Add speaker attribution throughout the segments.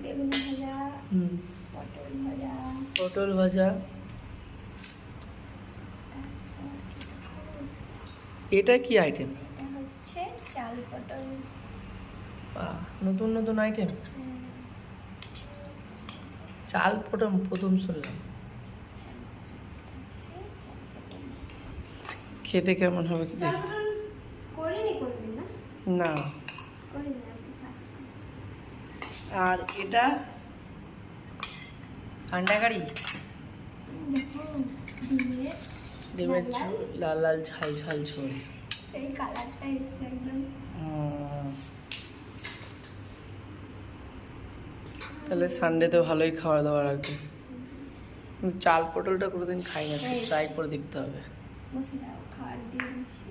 Speaker 1: বেগুন ভাজা, পটল ভাজা,
Speaker 2: পটল ভাজা। এটা কি আইটেম?
Speaker 1: এটা হচ্ছে চাল পটল।
Speaker 2: নতুন নতুন আইটেম। চাল পটল প্রথম শুনলাম। খেতে কেমন হবে কি দেখি।
Speaker 1: করিনি কোনদিন না?
Speaker 2: না।
Speaker 1: করিনি, আজকে ফার্স্ট করছি।
Speaker 2: আর এটা আন্ডা কারি।
Speaker 1: দেখো
Speaker 2: ডিমের লাল লাল ঝাল ঝাল ঝোল।
Speaker 1: সেই কালারটা এসছে একদম।
Speaker 2: তাহলে সানডেতে ভালোই খাওয়া দাওয়া রাখবে। কিন্তু চাল পটলটা কোনোদিন খাই না, ট্রাই করে দেখতে হবে।
Speaker 1: বসে যাও, খাবার দিয়ে দিচ্ছি।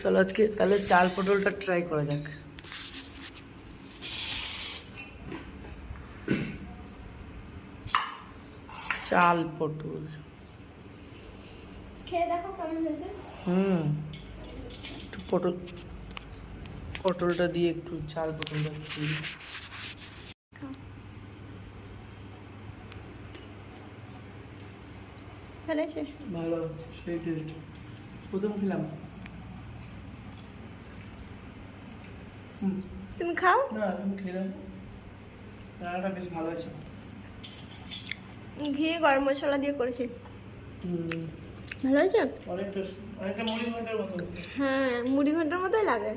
Speaker 2: চলো আজকে তাহলে চাল পটলটা ট্রাই করা যাক। চাল পটল
Speaker 1: খেয়ে দেখো কেমন হয়েছে।
Speaker 2: একটু পটলটা দিয়ে একটু চাল পটলটা দিই। ভালো, সেই টেস্ট। প্রথম খেলাম।
Speaker 1: তুমি খাও
Speaker 2: না, তুমি খেয়ে দাও। রান্নাটা বেশ ভালো হয়েছে।
Speaker 1: ঘি গরম মশলা দিয়ে করেছি। ভালো হয়েছে।
Speaker 2: অনেকটা মুড়ি ঘন্টার মতো।
Speaker 1: হ্যাঁ, মুড়ি ঘন্টার মতোই লাগে।